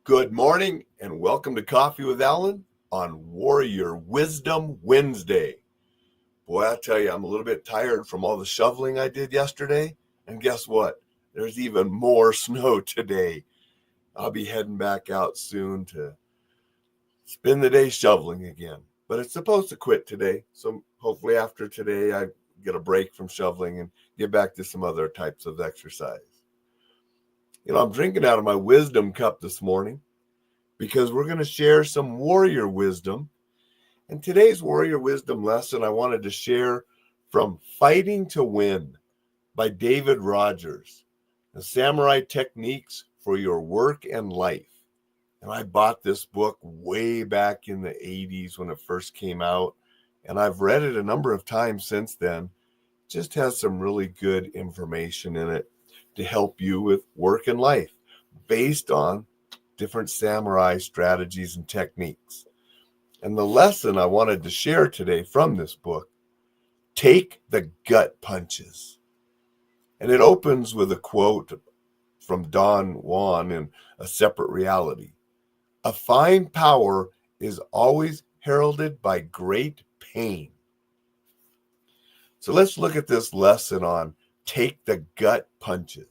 Good morning and welcome to Coffee with Alain on Warrior Wisdom Wednesday. Boy, I tell you, I'm a little bit tired from all the shoveling I did yesterday. And guess what? There's even more snow today. I'll be heading back out soon to spend the day shoveling again. But it's supposed to quit today. So hopefully after today, I get a break from shoveling and get back to some other types of exercise. I'm drinking out of my wisdom cup this morning because we're going to share some warrior wisdom. And today's warrior wisdom lesson I wanted to share from Fighting to Win by David Rogers, the samurai techniques for your work and life. And I bought this book way back in the 80s when it first came out. And I've read it a number of times since then. It just has some really good information in it to help you with work and life based on different samurai strategies and techniques. And the lesson I wanted to share today from this book, take the gut punches. And it opens with a quote from Don Juan in A Separate Reality. A fine power is always heralded by great pain. So let's look at this lesson on take the gut punches.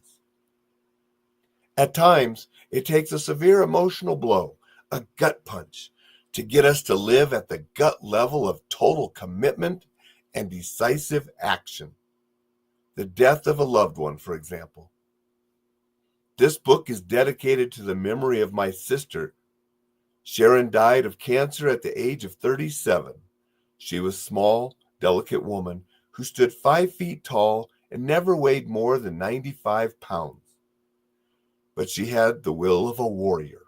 At times, it takes a severe emotional blow, a gut punch, to get us to live at the gut level of total commitment and decisive action. The death of a loved one, for example. This book is dedicated to the memory of my sister. Sharon died of cancer at the age of 37. She was a small, delicate woman who stood 5 feet tall and never weighed more than 95 pounds. But she had the will of a warrior.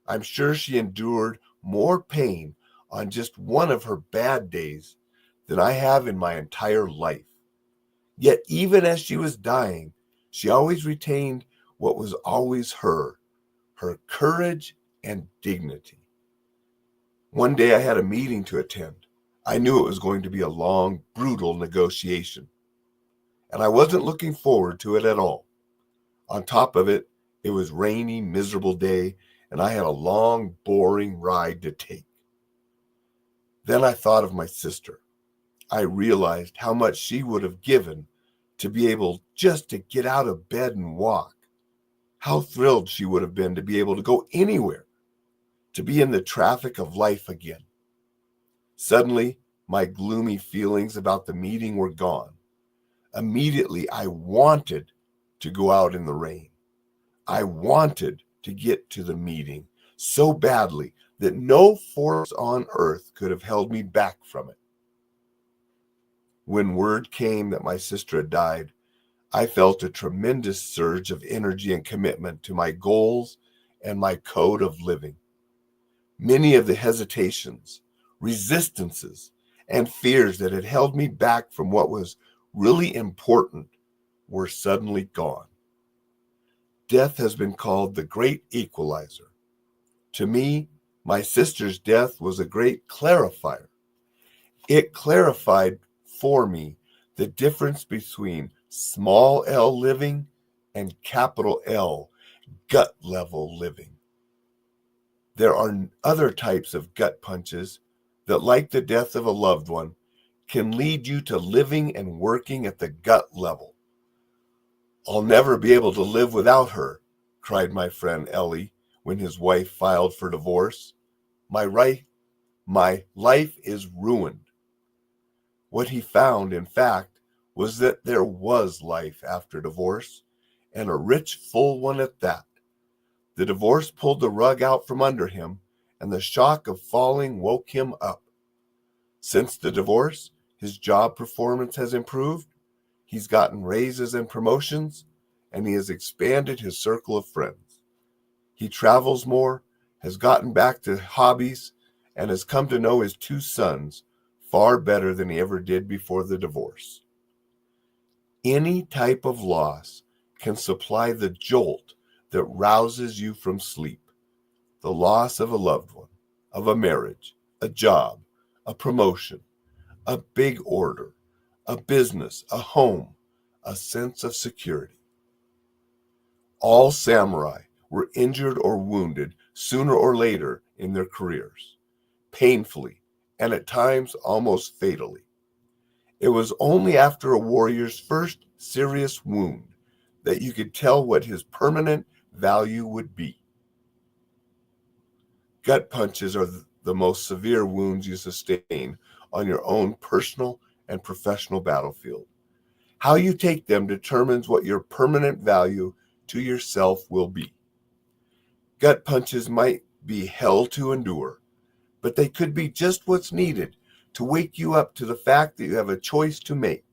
I'm sure she endured more pain on just one of her bad days than I have in my entire life. Yet even as she was dying, she always retained what was always her courage and dignity. One day I had a meeting to attend. I knew it was going to be a long, brutal negotiation, and I wasn't looking forward to it at all. On top of it, it was rainy, miserable day, and I had a long, boring ride to take. Then I thought of my sister. I realized how much she would have given to be able just to get out of bed and walk. How thrilled she would have been to be able to go anywhere, to be in the traffic of life again. Suddenly, my gloomy feelings about the meeting were gone. Immediately, I wanted to go out in the rain. I wanted to get to the meeting so badly that no force on earth could have held me back from it. When word came that my sister had died, I felt a tremendous surge of energy and commitment to my goals and my code of living. Many of the hesitations, resistances, and fears that had held me back from what was really important were suddenly gone. Death has been called the great equalizer. To me, my sister's death was a great clarifier. It clarified for me the difference between small L living and capital L gut level living. There are other types of gut punches that, like the death of a loved one, can lead you to living and working at the gut level. I'll never be able to live without her, cried my friend Ellie when his wife filed for divorce. My life is ruined. What he found, in fact, was that there was life after divorce, and a rich, full one at that. The divorce pulled the rug out from under him, and the shock of falling woke him up. Since the divorce, his job performance has improved. He's gotten raises and promotions, and he has expanded his circle of friends. He travels more, has gotten back to hobbies, and has come to know his 2 sons far better than he ever did before the divorce. Any type of loss can supply the jolt that rouses you from sleep. The loss of a loved one, of a marriage, a job, a promotion, a big order, a business, a home, a sense of security. All samurai were injured or wounded sooner or later in their careers, painfully, and at times almost fatally. It was only after a warrior's first serious wound that you could tell what his permanent value would be. Gut punches are the most severe wounds you sustain on your own personal and professional battlefield. How you take them determines what your permanent value to yourself will be. Gut punches might be hell to endure, but they could be just what's needed to wake you up to the fact that you have a choice to make.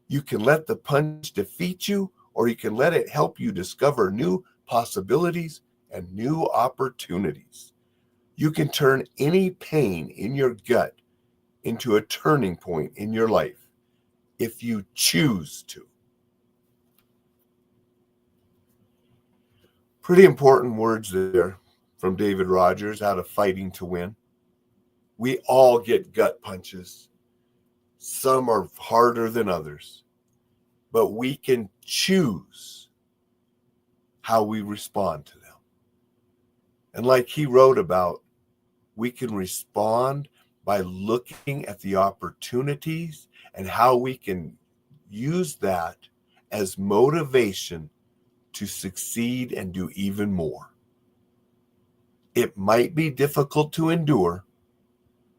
You can let the punch defeat you, or you can let it help you discover new possibilities and new opportunities. You can turn any pain in your gut into a turning point in your life if you choose to. Pretty important words there from David Rogers out of Fighting to Win. We all get gut punches. Some are harder than others, but we can choose how we respond to them. And like he wrote about, we can respond by looking at the opportunities and how we can use that as motivation to succeed and do even more. It might be difficult to endure,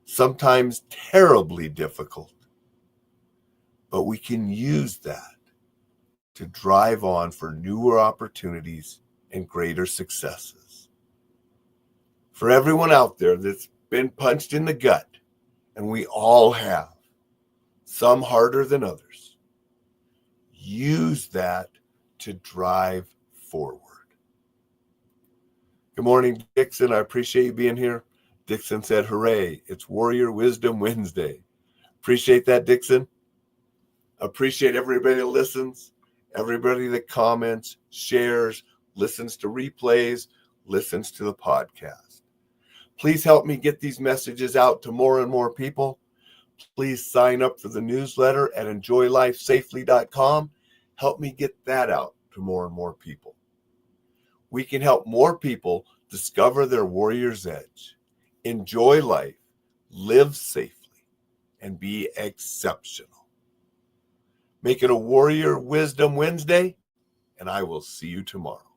sometimes terribly difficult, but we can use that to drive on for newer opportunities and greater successes. For everyone out there that's been punched in the gut, and we all have, some harder than others, use that to drive forward. Good morning, Dixon. I appreciate you being here. Dixon said, hooray, it's Warrior Wisdom Wednesday. Appreciate that, Dixon. Appreciate everybody that listens, everybody that comments, shares, listens to replays, listens to the podcast. Please help me get these messages out to more and more people. Please sign up for the newsletter at enjoylifesafely.com. Help me get that out to more and more people. We can help more people discover their warrior's edge, enjoy life, live safely, and be exceptional. Make it a Warrior Wisdom Wednesday, and I will see you tomorrow.